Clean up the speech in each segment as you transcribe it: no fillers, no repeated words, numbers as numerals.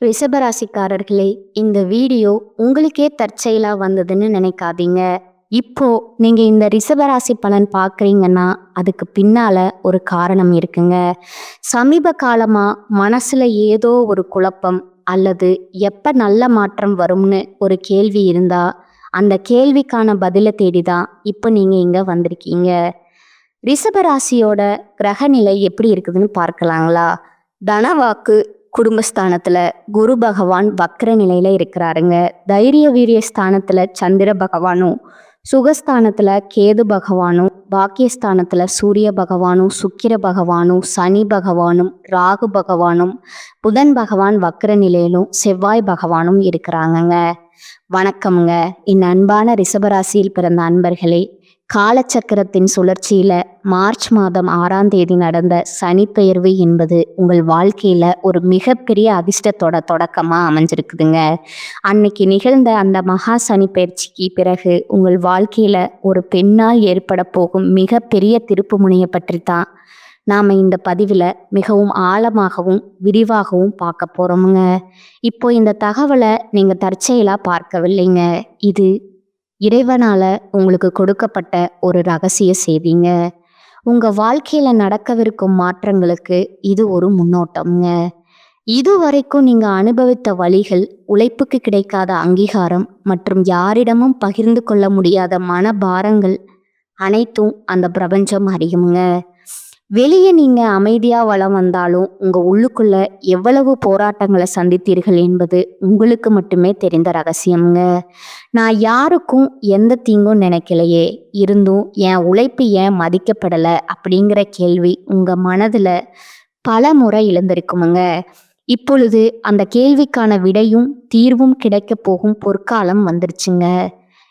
ரிஷபராசிக்காரர்களே, இந்த வீடியோ உங்களுக்கே தற்செயலா வந்ததுன்னு நினைக்காதீங்க. இப்போ நீங்க இந்த ரிஷபராசி பலன் பார்க்குறீங்கன்னா அதுக்கு பின்னால ஒரு காரணம் இருக்குங்க. சமீப காலமா மனசுல ஏதோ ஒரு குழப்பம் அல்லது எப்ப நல்ல மாற்றம் வரும்னு ஒரு கேள்வி இருந்தா அந்த கேள்விக்கான பதிலை தேடி தான் இப்போ நீங்க இங்க வந்திருக்கீங்க. ரிஷபராசியோட கிரகநிலை எப்படி இருக்குதுன்னு பார்க்கலாங்களா? தனவாக்கு குடும்பஸ்தானத்துல குரு பகவான் வக்ர நிலையில இருக்கிறாருங்க. தைரிய வீரிய ஸ்தானத்துல சந்திர பகவானும், சுகஸ்தானத்துல கேது பகவானும், பாக்கியஸ்தானத்துல சூரிய பகவானும், சுக்கிர பகவானும், சனி பகவானும், ராகு பகவானும், புதன் பகவான் வக்ர நிலையிலும், செவ்வாய் பகவானும் இருக்கிறாங்கங்க. வணக்கம்ங்க. என் அன்பான ரிஷபராசியில் பிறந்த அன்பர்களே, காலச்சக்கரத்தின் சுழற்சியில மார்ச் மாதம் 6ஆம் தேதி நடந்த சனிப்பெயர்வு என்பது உங்கள் வாழ்க்கையில ஒரு மிகப்பெரிய அதிர்ஷ்டத்தோட தொடக்கமா அமைஞ்சிருக்குதுங்க. அன்னைக்கு நிகழ்ந்த அந்த மகா சனி பயிற்சிக்கு பிறகு உங்கள் வாழ்க்கையில ஒரு பெண்ணால் ஏற்பட போகும் மிகப்பெரிய திருப்பு முனையை பற்றி தான் நாம இந்த பதிவில் மிகவும் ஆழமாகவும் விரிவாகவும் பார்க்க போறோமுங்க. இப்போ இந்த தகவலை நீங்க தற்செயலா பார்க்கவில்லைங்க. இது இறைவனால உங்களுக்கு கொடுக்கப்பட்ட ஒரு ரகசிய செய்திங்க. உங்க வாழ்க்கையில நடக்கவிருக்கும் மாற்றங்களுக்கு இது ஒரு முன்னோட்டம்ங்க. இதுவரைக்கும் நீங்க அனுபவித்த வழிகள், உழைப்புக்கு கிடைக்காத அங்கீகாரம் மற்றும் யாரிடமும் பகிர்ந்து கொள்ள முடியாத மனபாரங்கள் அனைத்தும் அந்த பிரபஞ்சம் அறியுமுங்க. வெளியே நீங்க அமைதியா வலம் வந்தாலும் உங்க உள்ளுக்குள்ள எவ்வளவு போராட்டங்களை சந்தித்தீர்கள் என்பது உங்களுக்கு மட்டுமே தெரிந்த ரகசியம்ங்க. நான் யாருக்கும் எந்த தீங்கும் நினைக்கலையே, இருந்தும் என் உழைப்பு ஏன் மதிக்கப்படலை அப்படிங்கிற கேள்வி உங்க மனதுல பல முறை எழுந்திருக்குமுங்க. இப்பொழுது அந்த கேள்விக்கான விடையும் தீர்வும் கிடைக்க போகும் பொற்காலம் வந்துருச்சுங்க.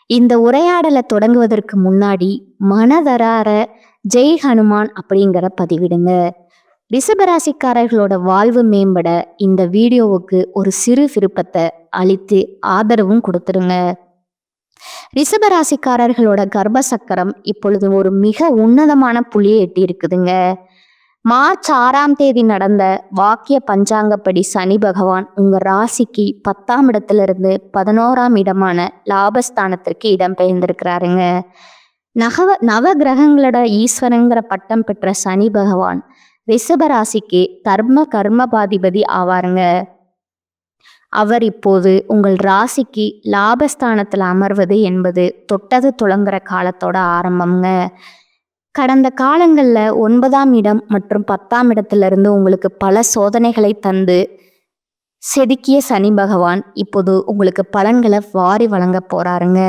இந்த உரையாடலை தொடங்குவதற்கு முன்னாடி மனதரார ஜெய் ஹனுமான் அப்படிங்கிற பதிவிடுங்க. ரிஷபராசிக்காரர்களோட வாழ்வு மேம்பட இந்த வீடியோவுக்கு ஒரு சிறு விருப்பத்தை அளித்து ஆதரவும் கொடுத்துருங்க. ரிஷபராசிக்காரர்களோட கர்ப்ப சக்கரம் இப்பொழுது ஒரு மிக உன்னதமான புள்ளியை எட்டி இருக்குதுங்க. மார்ச் 6ஆம் தேதி நடந்த வாக்கிய பஞ்சாங்கப்படி சனி பகவான் உங்க ராசிக்கு 10ஆம் இடத்திலிருந்து 11ஆம் இடமான லாபஸ்தானத்திற்கு இடம்பெயர்ந்திருக்கிறாருங்க. நவ கிரகங்களோட ஈஸ்வரங்கிற பட்டம் பெற்ற சனி பகவான் ரிஷபராசிக்கு கர்மபாதிபதி ஆவாருங்க. அவர் இப்போது உங்கள் ராசிக்கு லாபஸ்தானத்தில் அமர்வது என்பது தொட்டது துளங்குற காலத்தோட ஆரம்பம்ங்க. கடந்த காலங்களில் 9ஆம் இடம் மற்றும் 10ஆம் இடத்திலிருந்து உங்களுக்கு பல சோதனைகளை தந்து செதுக்கிய சனி பகவான் இப்போது உங்களுக்கு பலன்களை வாரி வழங்க போறாருங்க.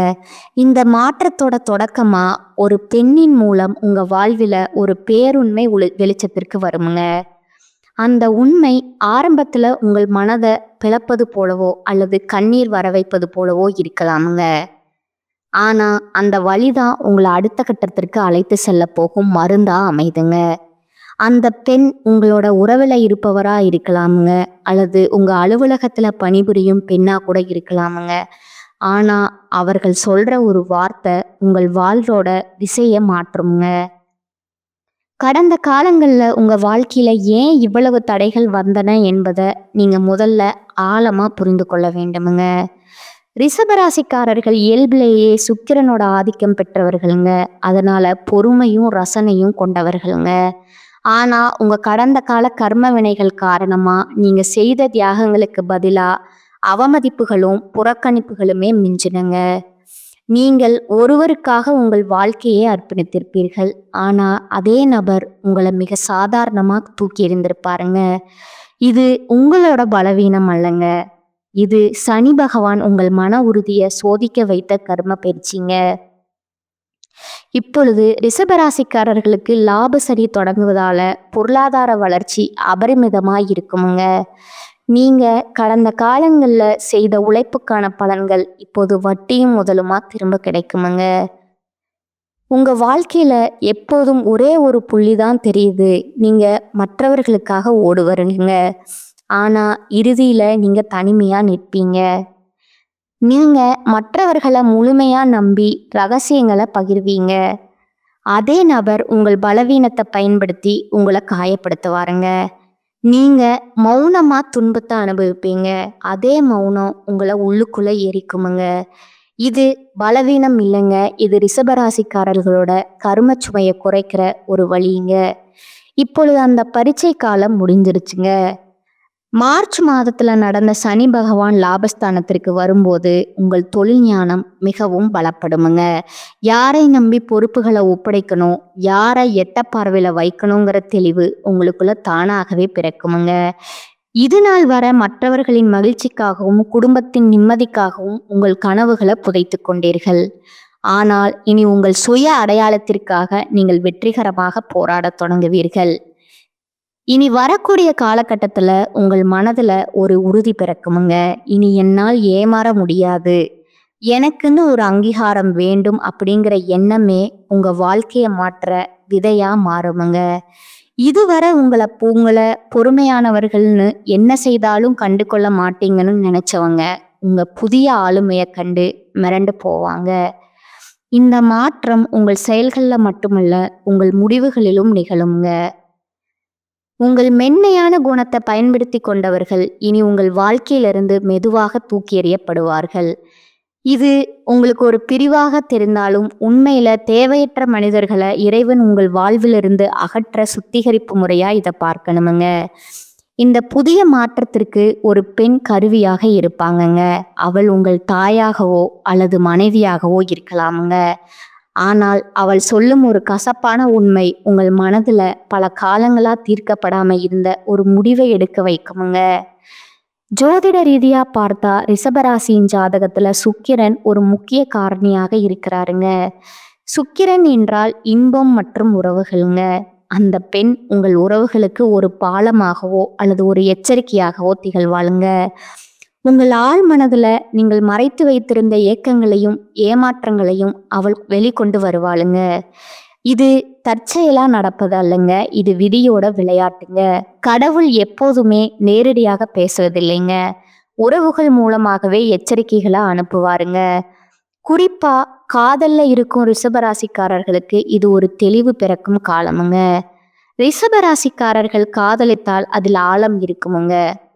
இந்த மாற்றத்தோட தொடக்கமா ஒரு பெண்ணின் மூலம் உங்க வாழ்வில் ஒரு பேருண்மை வெளிச்சத்திற்கு வருமுங்க. அந்த உண்மை ஆரம்பத்துல உங்கள் மனதை பிளப்பது போலவோ அல்லது கண்ணீர் வர வைப்பது போலவோ இருக்கலாமுங்க. ஆனா அந்த வழிதான் உங்களை அடுத்த கட்டத்திற்கு அழைத்து செல்ல போகும் மருந்தா அமைதுங்க. அந்த பெண் உங்களோட உறவில் இருப்பவரா இருக்கலாமுங்க, அல்லது உங்க அலுவலகத்துல பணிபுரியும் பெண்ணா கூட இருக்கலாமுங்க. ஆனா அவர்கள் சொல்ற ஒரு வார்த்தை உங்கள் வாழ்வோட திசையை மாற்றுங்க. கடந்த காலங்களில் உங்க வாழ்க்கையில ஏன் இவ்வளவு தடைகள் வந்தன என்பதை நீங்க முதல்ல ஆழமா புரிந்து கொள்ள வேண்டுமுங்க. ரிஷபராசிக்காரர்கள் இயல்பிலேயே சுக்கிரனோட ஆதிக்கம் பெற்றவர்களுங்க. அதனால பொறுமையும் ரசனையும் கொண்டவர்களுங்க. ஆனா உங்க கடந்த கால கர்ம வினைகள் காரணமா நீங்க செய்த தியாகங்களுக்கு பதிலா அவமதிப்புகளும் புறக்கணிப்புகளுமே மிஞ்சினுங்க. நீங்கள் ஒருவருக்காக உங்கள் வாழ்க்கையை அர்ப்பணித்திருப்பீர்கள். ஆனா அதே நபர் உங்களை மிக சாதாரணமா தூக்கி எறிந்திருப்பாருங்க. இது உங்களோட பலவீனம் அல்லங்க. இது சனி பகவான் உங்கள் மன உறுதியை சோதிக்க வைத்த கர்ம பயிற்சிங்க. இப்பொழுது ரிஷபராசிக்காரர்களுக்கு லாப சரி தொடங்குவதால பொருளாதார வளர்ச்சி அபரிமிதமாய் இருக்குமுங்க. நீங்க கடந்த காலங்களில் செய்த உழைப்புக்கான பலன்கள் இப்போது வட்டியும் முதலுமா திரும்ப கிடைக்குமுங்க. உங்க வாழ்க்கையில எப்போதும் ஒரே ஒரு புள்ளி தான் தெரியுது, நீங்க மற்றவர்களுக்காக ஓடுவருங்க. ஆனா இறுதியில நீங்க தனிமையா நிற்பீங்க. நீங்க மற்றவர்களை முழுமையா நம்பி ரகசியங்களை பகிர்வீங்க. அதே நபர் உங்கள் பலவீனத்தை பயன்படுத்தி உங்களை காயப்படுத்துவாருங்க. நீங்க மௌனமா துன்பத்தை அனுபவிப்பீங்க. அதே மௌனம் உங்களை உள்ளுக்குள்ள எரிக்குமுங்க. இது பலவீனம் இல்லைங்க. இது ரிஷபராசிக்காரர்களோட கரும சுமையை குறைக்கிற ஒரு வழிங்க. இப்பொழுது அந்த பரீட்சை காலம் முடிஞ்சிருச்சுங்க. மார்ச் மாதத்துல நடந்த சனி பகவான் லாபஸ்தானத்திற்கு வரும்போது உங்கள் தொழில் ஞானம் மிகவும் பலப்படுமுங்க. யாரை நம்பி பொறுப்புகளை ஒப்படைக்கணும், யாரை எட்ட பார்வையில வைக்கணுங்கிற தெளிவு உங்களுக்குள்ள தானாகவே பிறக்குமுங்க. இது நாள் வர மற்றவர்களின் மகிழ்ச்சிக்காகவும் குடும்பத்தின் நிம்மதிக்காகவும் உங்கள் கனவுகளை புதைத்து கொண்டீர்கள். ஆனால் இனி உங்கள் சுய அடையாளத்திற்காக நீங்கள் வெற்றிகரமாக போராடத் தொடங்குவீர்கள். இனி வரக்கூடிய காலகட்டத்துல உங்கள் மனதுல ஒரு உறுதி பிறக்குமுங்க. இனி என்னால் ஏமாற முடியாது, எனக்குன்னு ஒரு அங்கீகாரம் வேண்டும் அப்படிங்கிற எண்ணமே உங்க வாழ்க்கையை மாற்ற விதையா மாறுமுங்க. இதுவரை உங்களை பொறுமையானவர்கள்னு என்ன செய்தாலும் கண்டு கொள்ள மாட்டீங்கன்னு நினைச்சவங்க உங்க புதிய ஆளுமையை கண்டு மிரண்டு போவாங்க. இந்த மாற்றம் உங்கள் செயல்கள்ல மட்டுமல்ல, உங்கள் முடிவுகளிலும் நிகழுங்க. உங்கள் மென்மையான குணத்தை பயன்படுத்தி கொண்டவர்கள் இனி உங்கள் வாழ்க்கையிலிருந்து மெதுவாக தூக்கி எறியப்படுவார்கள். இது உங்களுக்கு ஒரு பிரிவாக தெரிந்தாலும் உண்மையில தேவையற்ற மனிதர்களை இறைவன் உங்கள் வாழ்விலிருந்து அகற்ற சுத்திகரிப்பு முறையா இதை பார்க்கணுமுங்க. இந்த புதிய மாற்றத்திற்கு ஒரு பெண் கருவியாக இருப்பாங்கங்க. அவள் உங்கள் தாயாகவோ அல்லது மனைவியாகவோ இருக்கலாமுங்க. ஆனால் அவள் சொல்லும் ஒரு கசப்பான உண்மை உங்கள் மனதுல பல காலங்களா தீர்க்கப்படாம இருந்த ஒரு முடிவை எடுக்க வைக்குமுங்க. ஜோதிட ரீதியா பார்த்தா ரிஷபராசியின் ஜாதகத்துல சுக்கிரன் ஒரு முக்கிய காரணியாக இருக்கிறாருங்க. சுக்கிரன் என்றால் இன்பம் மற்றும் உறவுகளுங்க. அந்த பெண் உங்கள் உறவுகளுக்கு ஒரு பாலமாகவோ அல்லது ஒரு எச்சரிக்கையாகவோ திகழ்வாளுங்க. உங்கள் ஆழ் மனதுல நீங்கள் மறைத்து வைத்திருந்த ஏக்கங்களையும் ஏமாற்றங்களையும் அவள் வெளிக்கொண்டு வருவாளுங்க. இது தற்செயலா நடப்பது அல்லங்க, இது விதியோட விளையாட்டுங்க. கடவுள் எப்போதுமே நேரடியாக பேசுவதில்லைங்க, உறவுகள் மூலமாகவே எச்சரிக்கைகளை அனுப்புவாருங்க. குறிப்பா காதல்ல இருக்கும் ரிஷபராசிக்காரர்களுக்கு இது ஒரு தெளிவு பிறக்கும் காலமுங்க. ரிஷபராசிக்காரர்கள் காதலித்தால் அதில் ஆழம் இருக்குமுங்க,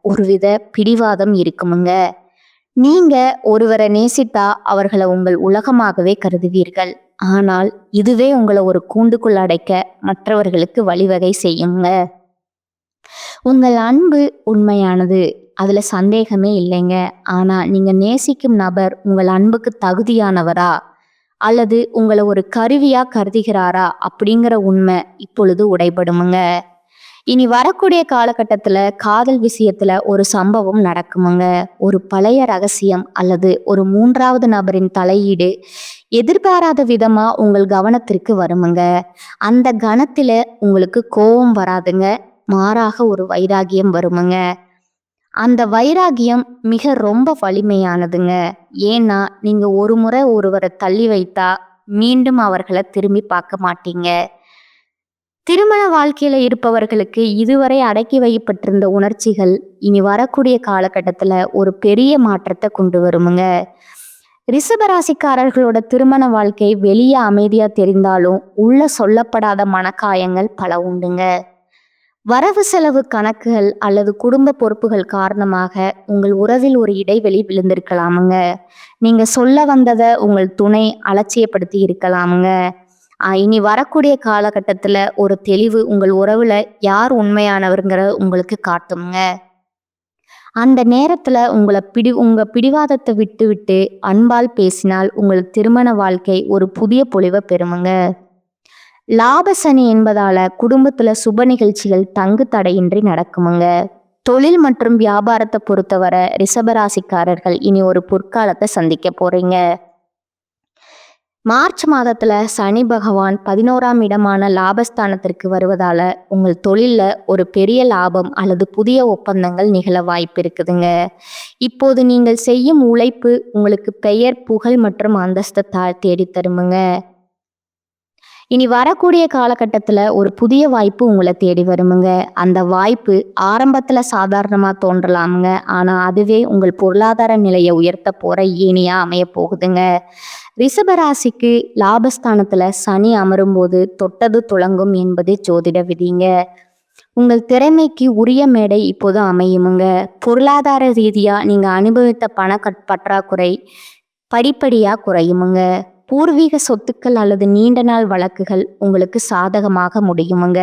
ஒருவித பிடிவாதம் இருக்குமுங்க. நீங்க ஒருவரை நேசித்தா அவர்களை உங்கள் உலகமாகவே கருதுவீர்கள். ஆனால் இதுவே உங்களை ஒரு கூண்டுக்குள் அடைக்க மற்றவர்களுக்கு வழிவகை செய்யுங்க. உங்கள் அன்பு உண்மையானது, அதுல சந்தேகமே இல்லைங்க. ஆனா நீங்க நேசிக்கும் நபர் உங்கள் அன்புக்கு தகுதியானவரா அல்லது உங்களை ஒரு கருவியா கருதுகிறாரா அப்படிங்கிற உண்மை இப்பொழுது உடைபடுமுங்க. இனி வரக்கூடிய காலகட்டத்துல காதல் விஷயத்துல ஒரு சம்பவம் நடக்குமுங்க. ஒரு பழைய ரகசியம் அல்லது ஒரு மூன்றாவது நபரின் தலையீடு எதிர்பாராத விதமா உங்கள் கவனத்திற்கு வருமுங்க. அந்த கணத்துல உங்களுக்கு கோபம் வராதுங்க, மாறாக ஒரு வைராகியம் வருமுங்க. அந்த வைராகியம் மிக ரொம்ப வலிமையானதுங்க. ஏன்னா நீங்க ஒரு முறை ஒருவரை தள்ளி வைத்தா மீண்டும் அவர்களை திரும்பி பார்க்க மாட்டீங்க. திருமண வாழ்க்கையில இருப்பவர்களுக்கு இதுவரை அடக்கி வைக்கப்பட்டிருந்த உணர்ச்சிகள் இனி வரக்கூடிய காலகட்டத்துல ஒரு பெரிய மாற்றத்தை கொண்டு வருமுங்க. ரிஷபராசிக்காரர்களோட திருமண வாழ்க்கை வெளியே அமைதியா தெரிந்தாலும் உள்ள சொல்லப்படாத மனக்காயங்கள் பல உண்டுங்க. வரவு செலவு கணக்குகள் அல்லது குடும்ப பொறுப்புகள் காரணமாக உங்கள் உறவில் ஒரு இடைவெளி விழுந்திருக்கலாமுங்க. நீங்க சொல்ல வந்ததை உங்கள் துணை அலட்சியப்படுத்தி இருக்கலாமுங்க. இனி வரக்கூடிய காலகட்டத்துல ஒரு தெளிவு உங்கள் உறவுல யார் உண்மையானவருங்கிற உங்களுக்கு காட்டுங்க. அந்த நேரத்துல உங்க பிடிவாதத்தை விட்டு விட்டு அன்பால் பேசினால் உங்கள் திருமண வாழ்க்கை ஒரு புதிய பொலிவை பெறுமுங்க. லாபசனி என்பதால குடும்பத்துல சுப நிகழ்ச்சிகள் தங்கு தடையின்றி நடக்குமுங்க. தொழில் மற்றும் வியாபாரத்தை பொறுத்தவரை ரிஷபராசிக்காரர்கள் இனி ஒரு பொற்காலத்தை சந்திக்க போறீங்க. மார்ச் மாதத்துல சனி பகவான் 11ஆம் இடமான லாபஸ்தானத்திற்கு வருவதால உங்கள் தொழில்ல ஒரு பெரிய லாபம் அல்லது புதிய ஒப்பந்தங்கள் நிகழ வாய்ப்பு இருக்குதுங்க. இப்போது நீங்கள் செய்யும் உழைப்பு உங்களுக்கு பெயர், புகழ் மற்றும் அந்தஸ்தை தேடி தருமுங்க. இனி வரக்கூடிய காலகட்டத்துல ஒரு புதிய வாய்ப்பு உங்களை தேடி வருமுங்க. அந்த வாய்ப்பு ஆரம்பத்துல சாதாரணமா தோன்றலாமுங்க, ஆனா அதுவே உங்கள் பொருளாதார நிலையை உயர்த்த போற ஏணியா அமைய போகுதுங்க. ரிஷபராசிக்கு லாபஸ்தானத்துல சனி அமரும் போது தொட்டது துளங்கும் என்பது ஜோதிட விதிங்க. உங்கள் திறமைக்கு உரிய மேடை இப்போது அமையுமுங்க. பொருளாதார ரீதியா நீங்க அனுபவித்த பற்றாக்குறை படிப்படியா குறையுமுங்க. பூர்வீக சொத்துக்கள் அல்லது நீண்ட நாள் வழக்குகள் உங்களுக்கு சாதகமாக முடியுமுங்க.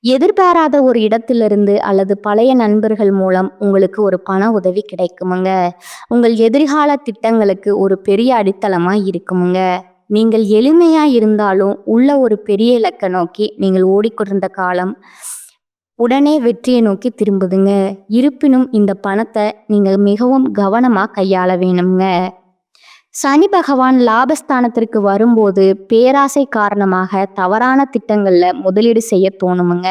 எதிர்பாராத ஒரு இடத்திலிருந்து அல்லது பழைய நண்பர்கள் மூலம் உங்களுக்கு ஒரு பண உதவி கிடைக்குமுங்க. உங்கள் எதிர்கால திட்டங்களுக்கு ஒரு பெரிய அடித்தளமா இருக்குமுங்க. நீங்கள் எளிமையா இருந்தாலும் உள்ள ஒரு பெரிய இலக்கை நோக்கி நீங்கள் ஓடிக்கொண்டிருந்த காலம் உடனே வெற்றியை நோக்கி திரும்புதுங்க. இருப்பினும் இந்த பணத்தை நீங்க மிகவும் கவனமா கையாள வேணுங்க. சனி பகவான் லாபஸ்தானத்திற்கு வரும்போது பேராசை காரணமாக தவறான திட்டங்கள்ல முதலீடு செய்ய தோணுமுங்க.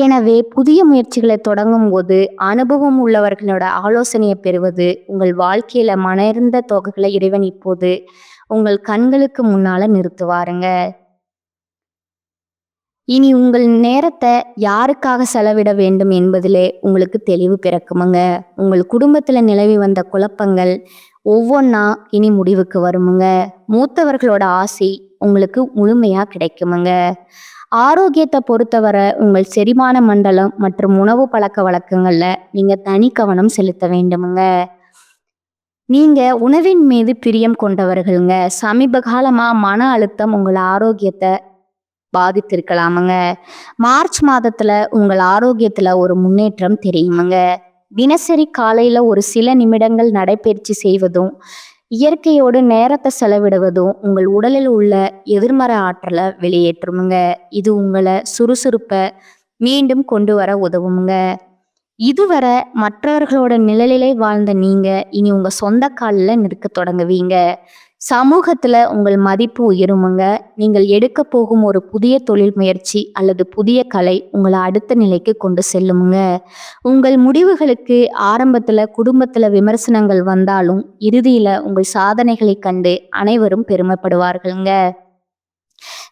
எனவே புதிய முயற்சிகளை தொடங்கும் போது அனுபவம் உள்ளவர்களோட ஆலோசனையை பெறுவது உங்கள் வாழ்க்கையில மனர்ந்த தொகைகளை இறைவன் இப்போது உங்கள் கண்களுக்கு முன்னால நிறுத்துவாருங்க. இனி உங்கள் நேரத்தை யாருக்காக செலவிட வேண்டும் என்பதிலே உங்களுக்கு தெளிவு பிறக்குமுங்க. உங்கள் குடும்பத்துல நிலவி வந்த குழப்பங்கள் ஒவ்வொன்றா இனி முடிவுக்கு வருமுங்க. மூத்தவர்களோட ஆசை உங்களுக்கு முழுமையா கிடைக்குமுங்க. ஆரோக்கியத்தை பொறுத்தவரை உங்கள் செரிமான மண்டலம் மற்றும் உணவு பழக்க வழக்கங்கள்ல நீங்க தனி கவனம் செலுத்த வேண்டுமுங்க. நீங்க உணவின் மீது பிரியம் கொண்டவர்களுங்க. சமீப காலமா மன அழுத்தம் உங்கள் ஆரோக்கியத்தை பாதித்திருக்கலாமுங்க. மார்ச் மாதத்துல உங்கள் ஆரோக்கியத்துல ஒரு முன்னேற்றம் தெரியுமுங்க. தினசரி காலையில ஒரு சில நிமிடங்கள் நடைபயிற்சி செய்வதும் இயற்கையோடு நேரத்தை செலவிடுவதும் உங்கள் உடலில் உள்ள எதிர்மறை ஆற்றலை வெளியேற்றுமுங்க. இது உங்களை சுறுசுறுப்பை மீண்டும் கொண்டு வர உதவுமுங்க. இதுவரை மற்றவர்களோட நிழலிலே வாழ்ந்த நீங்க இனி உங்க சொந்த காலில் நிற்க தொடங்குவீங்க. சமூகத்துல உங்கள் மதிப்பு உயருமுங்க. நீங்கள் எடுக்க போகும் ஒரு புதிய தொழில் முயற்சி அல்லது புதிய கலை உங்களை அடுத்த நிலைக்கு கொண்டு செல்லுமுங்க. உங்கள் முடிவுகளுக்கு ஆரம்பத்துல குடும்பத்துல விமர்சனங்கள் வந்தாலும் இறுதியில உங்கள் சாதனைகளை கண்டு அனைவரும் பெருமைப்படுவார்கள்ங்க.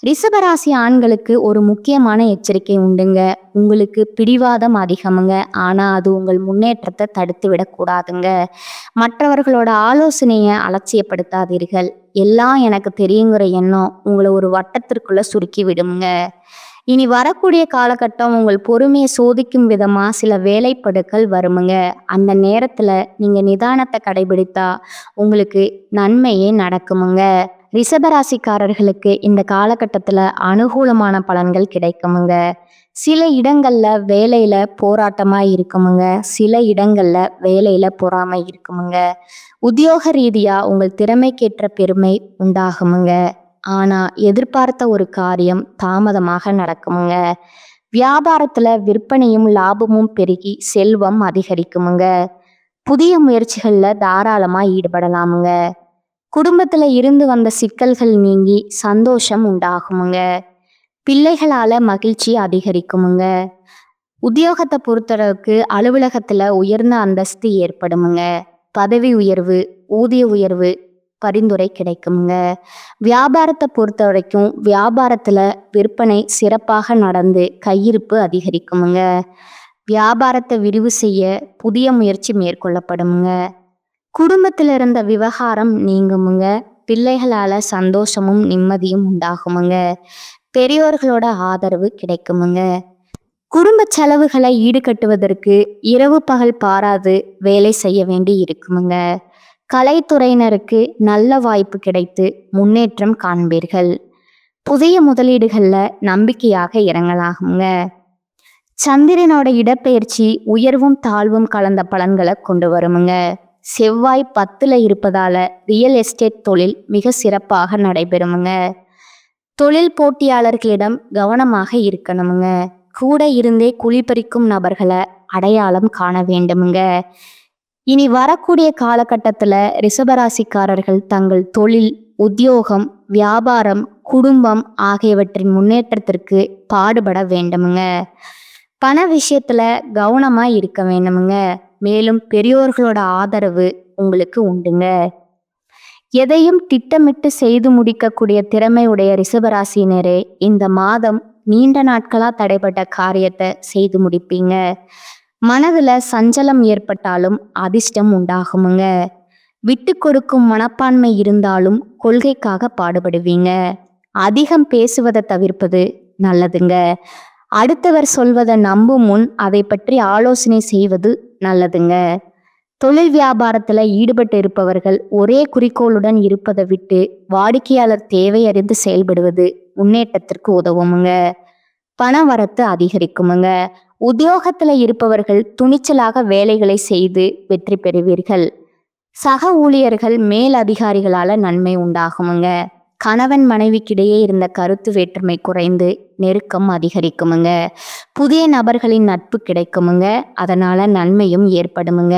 ரிஷபராசி ஆண்களுக்கு ஒரு முக்கியமான எச்சரிக்கை உண்டுங்க. உங்களுக்கு பிடிவாதம் அதிகமுங்க. ஆனா அது உங்கள் முன்னேற்றத்தை தடுத்து விடக்கூடாதுங்க. மற்றவர்களோட ஆலோசனையை அலட்சியப்படுத்தாதீர்கள். எல்லாம் எனக்கு தெரியுங்கிற எண்ணம் உங்களை ஒரு வட்டத்திற்குள்ள சுருக்கி விடுங்க. இனி வரக்கூடிய காலகட்டம் உங்கள் பொறுமையை சோதிக்கும் விதமா சில வேலைப்படுக்கள் வருமுங்க. அந்த நேரத்துல நீங்க நிதானத்தை கடைபிடித்தா உங்களுக்கு நன்மையே நடக்குமுங்க. ரிஷபராசிக்காரர்களுக்கு இந்த காலகட்டத்துல அனுகூலமான பலன்கள் கிடைக்குமுங்க. சில இடங்கள்ல வேலையில போராட்டமா இருக்குமுங்க. சில இடங்கள்ல வேலையில பொறாமை இருக்குமுங்க. உத்தியோக ரீதியா உங்கள் திறமைக்கேற்ற பெருமை உண்டாகுமுங்க. ஆனா எதிர்பார்த்த ஒரு காரியம் தாமதமாக நடக்குமுங்க. வியாபாரத்துல விற்பனையும் லாபமும் பெருகி செல்வம் அதிகரிக்குமுங்க. புதிய முயற்சிகள்ல தாராளமா ஈடுபடலாமுங்க. குடும்பத்துல இருந்து வந்த சிக்கல்கள் நீங்கி சந்தோஷம் உண்டாகுமுங்க. பிள்ளைகளால மகிழ்ச்சி அதிகரிக்குமுங்க. உத்தியோகத்தை பொறுத்தளவுக்கு அலுவலகத்துல உயர்ந்த அந்தஸ்து ஏற்படுமுங்க. பதவி உயர்வு, ஊதிய உயர்வு பரிந்துரை கிடைக்குமுங்க. வியாபாரத்தை பொறுத்த வரைக்கும் வியாபாரத்துல விற்பனை சிறப்பாக நடந்து கையிருப்பு அதிகரிக்குமுங்க. வியாபாரத்தை விரிவு செய்ய புதிய முயற்சி மேற்கொள்ளப்படுமுங்க. குடும்பத்தில் இருந்த விவகாரம் நீங்குமுங்க. பிள்ளைகளால சந்தோஷமும் நிம்மதியும் உண்டாகுமுங்க. பெரியோர்களோட ஆதரவு கிடைக்குமுங்க. குடும்ப செலவுகளை ஈடுகட்டுவதற்கு இரவு பகல் பாராது வேலை செய்ய வேண்டி இருக்குமுங்க. கலைத்துறையினருக்கு நல்ல வாய்ப்பு கிடைத்து முன்னேற்றம் காண்பீர்கள். புதிய முதலீடுகள்ல நம்பிக்கையாக இறங்கலாகுங்க. சந்திரனோட இடப்பெயர்ச்சி உயர்வும் தாழ்வும் கலந்த பலன்களை கொண்டு வருமுங்க. செவ்வாய் 10ல இருப்பதால ரியல் எஸ்டேட் தொழில் மிக சிறப்பாக நடைபெறுமுங்க. தொழில் போட்டியாளர்களிடம் கவனமாக இருக்கணுமுங்க. கூட இருந்தே குழிபறிக்கும் நபர்களை அடையாளம் காண வேண்டுமுங்க. இனி வரக்கூடிய காலகட்டத்துல ரிஷபராசிக்காரர்கள் தங்கள் தொழில், உத்தியோகம், வியாபாரம், குடும்பம் ஆகியவற்றின் முன்னேற்றத்திற்கு பாடுபட வேண்டுமுங்க. பண விஷயத்துல கவனமா இருக்க வேண்டுமுங்க. மேலும் பெரியோர்களோட ஆதரவு உங்களுக்கு உண்டுங்க. எதையும் திட்டமிட்டு செய்து முடிக்கக்கூடிய திறமை உடைய ரிஷபராசினரே இந்த மாதம் நீண்ட நாட்களா தடைப்பட்ட காரியத்தை செய்து முடிப்பீங்க. மனதுல சஞ்சலம் ஏற்பட்டாலும் அதிர்ஷ்டம் உண்டாகுமுங்க. விட்டு கொடுக்கும் மனப்பான்மை இருந்தாலும் கொள்கைக்காக பாடுபடுவீங்க. அதிகம் பேசுவதை தவிர்ப்பது நல்லதுங்க. அடுத்தவர் சொல்வதை நம்பும் முன் அதை பற்றி ஆலோசனை செய்வது நல்லதுங்க. தொழில் வியாபாரத்துல ஈடுபட்டு இருப்பவர்கள் ஒரே குறிக்கோளுடன் இருப்பதை விட்டு வாடிக்கையாளர் தேவை அறிந்து செயல்படுவது முன்னேற்றத்திற்கு உதவுமுங்க. பண வரத்து அதிகரிக்குமுங்க. உத்தியோகத்துல இருப்பவர்கள் துணிச்சலாக வேலைகளை செய்து வெற்றி பெறுவீர்கள். சக ஊழியர்கள் மேல் அதிகாரிகளால நன்மை உண்டாகுமுங்க. கணவன் மனைவிக்கிடையே இருந்த கருத்து வேற்றுமை குறைந்து நெருக்கம் அதிகரிக்குமுங்க. புதிய நபர்களின் நட்பு கிடைக்குமுங்க. அதனால நன்மையும் ஏற்படுமுங்க.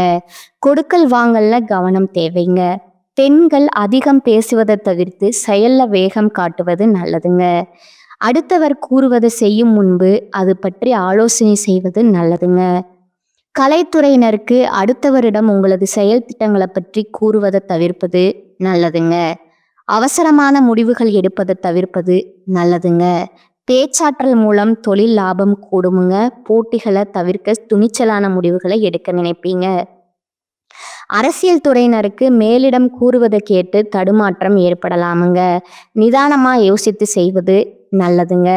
கொடுக்கல் வாங்கல்ல கவனம் தேவைங்க. பெண்கள் அதிகம் பேசுவதை தவிர்த்து செயல்ல வேகம் காட்டுவது நல்லதுங்க. அடுத்தவர் கூறுவதை செய்யும் முன்பு அது பற்றி ஆலோசனை செய்வது நல்லதுங்க. கலைத்துறையினருக்கு அடுத்தவரிடம் உங்களது செயல் திட்டங்களை பற்றி கூறுவதை தவிர்ப்பது நல்லதுங்க. அவசரமான முடிவுகள் எடுப்பதை தவிர்ப்பது நல்லதுங்க. பேச்சாற்றல் மூலம் தொழில் லாபம் கூடுமுங்க. போட்டிகளை தவிர்க்க துணிச்சலான முடிவுகளை எடுக்க நினைப்பீங்க. அரசியல் துறையினருக்கு மேலிடம் கூறுவதை கேட்டு தடுமாற்றம் ஏற்படலாமுங்க. நிதானமா யோசித்து செய்வது நல்லதுங்க.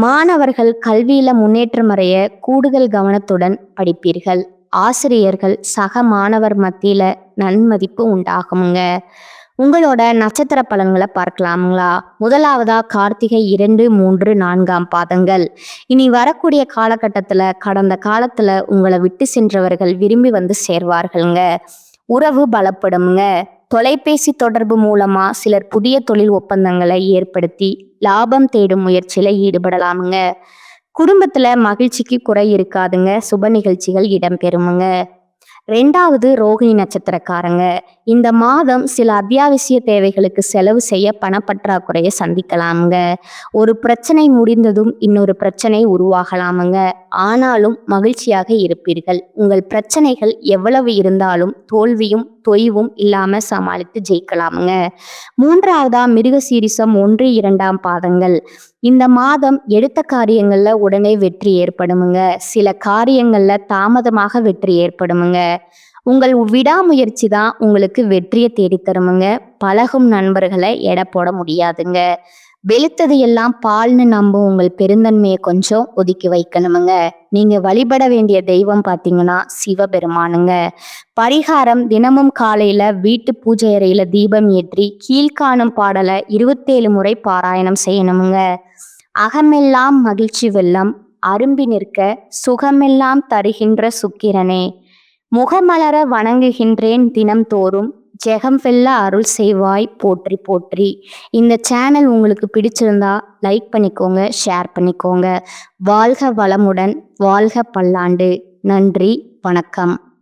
மாணவர்கள் கல்வியில முன்னேற்றம் அடைய கூடுதல் கவனத்துடன் படிப்பீர்கள். ஆசிரியர்கள் சக மாணவர் மத்தியில நன்மதிப்பு உண்டாகுமுங்க. உங்களோட நட்சத்திர பலன்களை பார்க்கலாமுங்களா? முதலாவதா கார்த்திகை 2, 3, 4ஆம் பாதங்கள். இனி வரக்கூடிய காலகட்டத்துல கடந்த காலத்துல உங்களை விட்டு சென்றவர்கள் விரும்பி வந்து சேர்வார்களுங்க. உறவு பலப்படுமுங்க. தொலைபேசி தொடர்பு மூலமா சிலர் புதிய தொழில் ஒப்பந்தங்களை ஏற்படுத்தி லாபம் தேடும் முயற்சியில ஈடுபடலாமுங்க. குடும்பத்துல மகிழ்ச்சிக்கு குறை இருக்காதுங்க. சுப நிகழ்ச்சிகள் இடம்பெறுமுங்க. 2வது ரோகிணி நட்சத்திரக்காரங்க. இந்த மாதம் சில அத்தியாவசிய தேவைகளுக்கு செலவு செய்ய பணப்பற்றாக்குறையை சந்திக்கலாமுங்க. ஒரு பிரச்சனை முடிந்ததும் இன்னொரு பிரச்சனை உருவாகலாமுங்க. ஆனாலும் மகிழ்ச்சியாக இருப்பீர்கள். உங்கள் பிரச்சனைகள் எவ்வளவு இருந்தாலும் தோல்வியும் தொய்வும் இல்லாம சமாளித்து ஜெயிக்கலாமுங்க. 3வதா மிருகசீரிசம் 1, 2ஆம் பாதங்கள். இந்த மாதம் எடுத்த காரியங்கள்ல உடனே வெற்றி ஏற்படுமுங்க. சில காரியங்கள்ல தாமதமாக வெற்றி ஏற்படுமுங்க. உங்கள் விடாமுயற்சி தான் உங்களுக்கு வெற்றியை தேடித்தருமுங்க. பழகும் நண்பர்களை எடை போட முடியாதுங்க. வெளுத்தது எல்லாம் பால்னு நம்பும் உங்கள் பெருந்தன்மையை கொஞ்சம் ஒதுக்கி வைக்கணுமுங்க. நீங்க வழிபட வேண்டிய தெய்வம் பார்த்தீங்கன்னா சிவபெருமானுங்க. பரிகாரம் தினமும் காலையில வீட்டு பூஜை அறையில தீபம் ஏற்றி கீழ்காணும் பாடலை 27 முறை பாராயணம் செய்யணுமுங்க. அகமெல்லாம் மகிழ்ச்சி வெள்ளம் அரும்பி நிற்க சுகமெல்லாம் தருகின்ற சுக்கிரனே, முகமலர வணங்குகின்றேன் தினம்தோறும், ஜெகம் வெல்ல அருள் செய்வாய் போற்றி போற்றி. இந்த சேனல் உங்களுக்கு பிடிச்சிருந்தா லைக் பண்ணிக்கோங்க, ஷேர் பண்ணிக்கோங்க. வாழ்க வளமுடன், வாழ்க பல்லாண்டு. நன்றி, வணக்கம்.